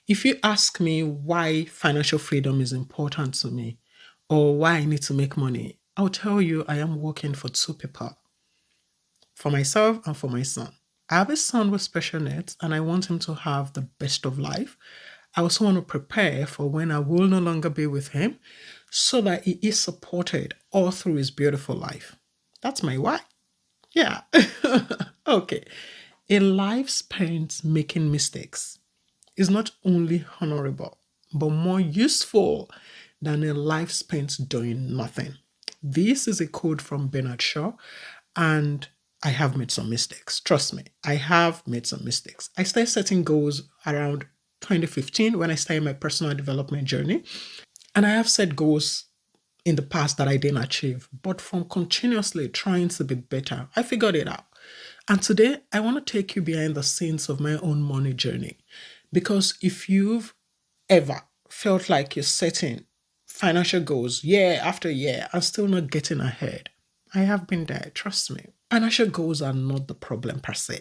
If you ask me why financial freedom is important to me or why I need to make money, I'll tell you I am working for two people, for myself and for my son. I have a son with special needs and I want him to have the best of life. I also want to prepare for when I will no longer be with him so that he is supported all through his beautiful life. That's my why. Yeah. Okay. A life spent making mistakes is not only honorable, but more useful than a life spent doing nothing. This is a quote from Bernard Shaw, and I have made some mistakes. Trust me, I have made some mistakes. I started setting goals around 2015 when I started my personal development journey. And I have set goals in the past that I didn't achieve, but from continuously trying to be better, I figured it out. And today, I want to take you behind the scenes of my own money journey. Because if you've ever felt like you're setting financial goals year after year and still not getting ahead, I have been there, trust me. Financial goals are not the problem per se,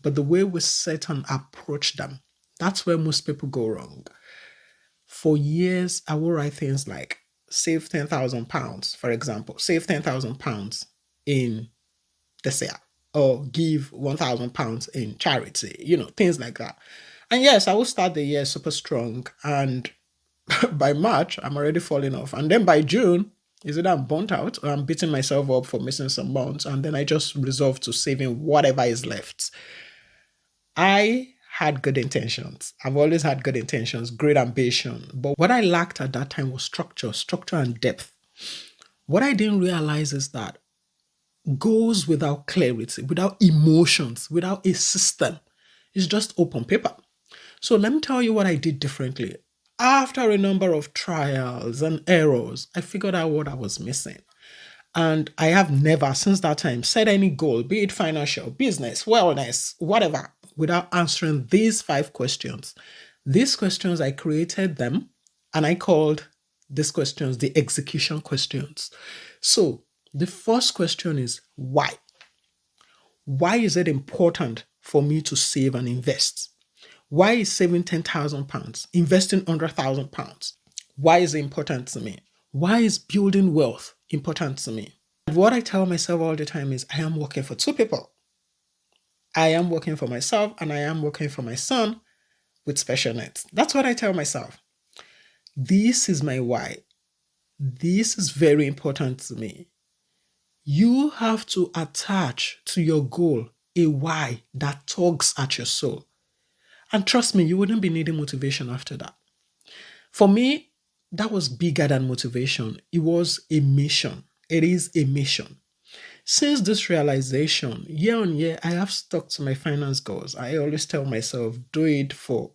but the way we set and approach them, that's where most people go wrong. For years, I will write things like save £10,000, for example, save £10,000 in this year, or give £1,000 in charity, things like that. And yes, I will start the year super strong. And by March, I'm already falling off. And then by June, is it I'm burnt out or I'm beating myself up for missing some months. And then I just resolve to saving whatever is left. I had good intentions. I've always had good intentions, great ambition. But what I lacked at that time was structure and depth. What I didn't realize is that goals without clarity, without emotions, without a system is just open paper. So let me tell you what I did differently. After a number of trials and errors, I figured out what I was missing. And I have never, since that time, set any goal, be it financial, business, wellness, whatever, without answering these 5 questions. These questions, I created them and I called these questions the execution questions. So the first question is why? Why is it important for me to save and invest? Why is saving £10,000, investing £100,000? Why is it important to me? Why is building wealth important to me? What I tell myself all the time is I am working for two people. I am working for myself and I am working for my son with special needs. That's what I tell myself. This is my why. This is very important to me. You have to attach to your goal a why that tugs at your soul. And trust me, you wouldn't be needing motivation after that. For me, that was bigger than motivation. It was a mission. It is a mission. Since this realization, year on year, I have stuck to my finance goals. I always tell myself, do it for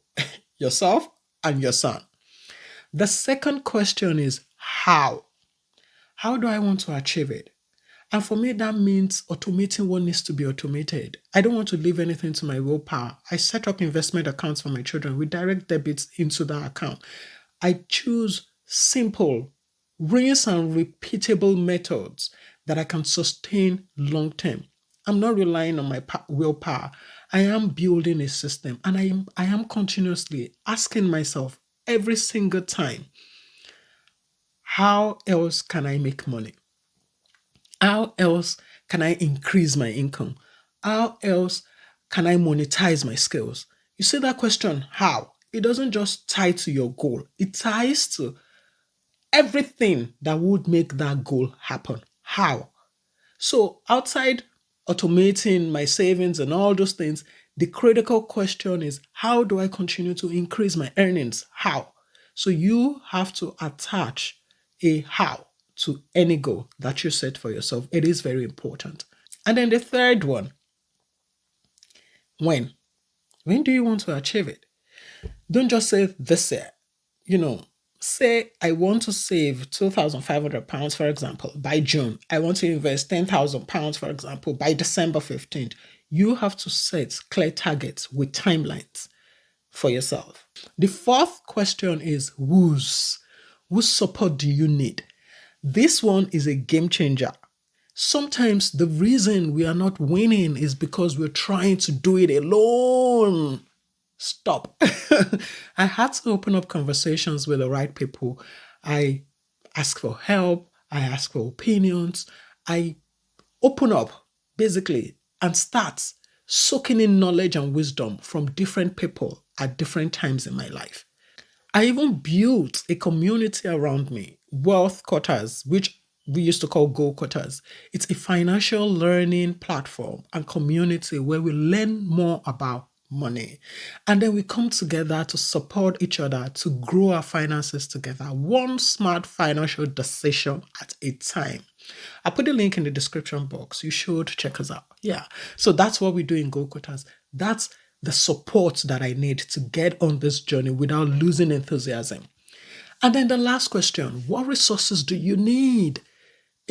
yourself and your son. The second question is how? How do I want to achieve it? And for me, that means automating what needs to be automated. I don't want to leave anything to my willpower. I set up investment accounts for my children with direct debits into that account. I choose simple, rinse and repeatable methods that I can sustain long term. I'm not relying on my willpower. I am building a system and I am continuously asking myself every single time, how else can I make money? How else can I increase my income? How else can I monetize my skills? You see that question, how? It doesn't just tie to your goal. It ties to everything that would make that goal happen. How? So outside automating my savings and all those things, the critical question is, how do I continue to increase my earnings? How? So you have to attach a how to any goal that you set for yourself. It is very important. And then the third one, when? When do you want to achieve it? Don't just say this year. Say I want to save £2,500, for example, by June. I want to invest £10,000, for example, by December 15th. You have to set clear targets with timelines for yourself. The fourth question is whose support do you need? This one is a game changer. Sometimes the reason we are not winning is because we're trying to do it alone. stop. I had to open up conversations with the right people. I ask for help. I ask for opinions. I open up basically and start soaking in knowledge and wisdom from different people at different times in my life. I even built a community around me, Wealth Quarters, which we used to call Goal Quarters. It's a financial learning platform and community where we learn more about money. And then we come together to support each other to grow our finances together, one smart financial decision at a time. I put the link in the description box. You should check us out. Yeah. So that's what we do in Go Quotas. That's the support that I need to get on this journey without losing enthusiasm. And then the last question, what resources do you need?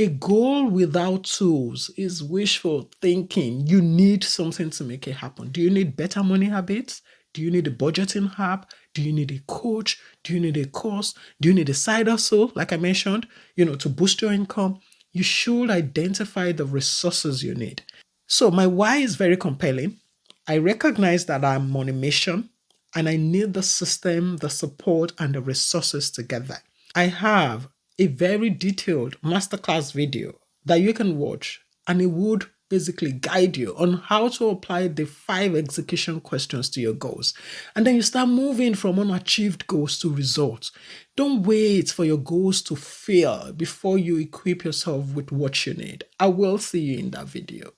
A goal without tools is wishful thinking. You need something to make it happen. Do you need better money habits? Do you need a budgeting app? Do you need a coach? Do you need a course? Do you need a side hustle, like I mentioned, to boost your income? You should identify the resources you need. So my why is very compelling. I recognize that I'm on a mission and I need the system, the support, and the resources together. I have a very detailed masterclass video that you can watch, and it would basically guide you on how to apply the 5 execution questions to your goals. And then you start moving from unachieved goals to results. Don't wait for your goals to fail before you equip yourself with what you need. I will see you in that video.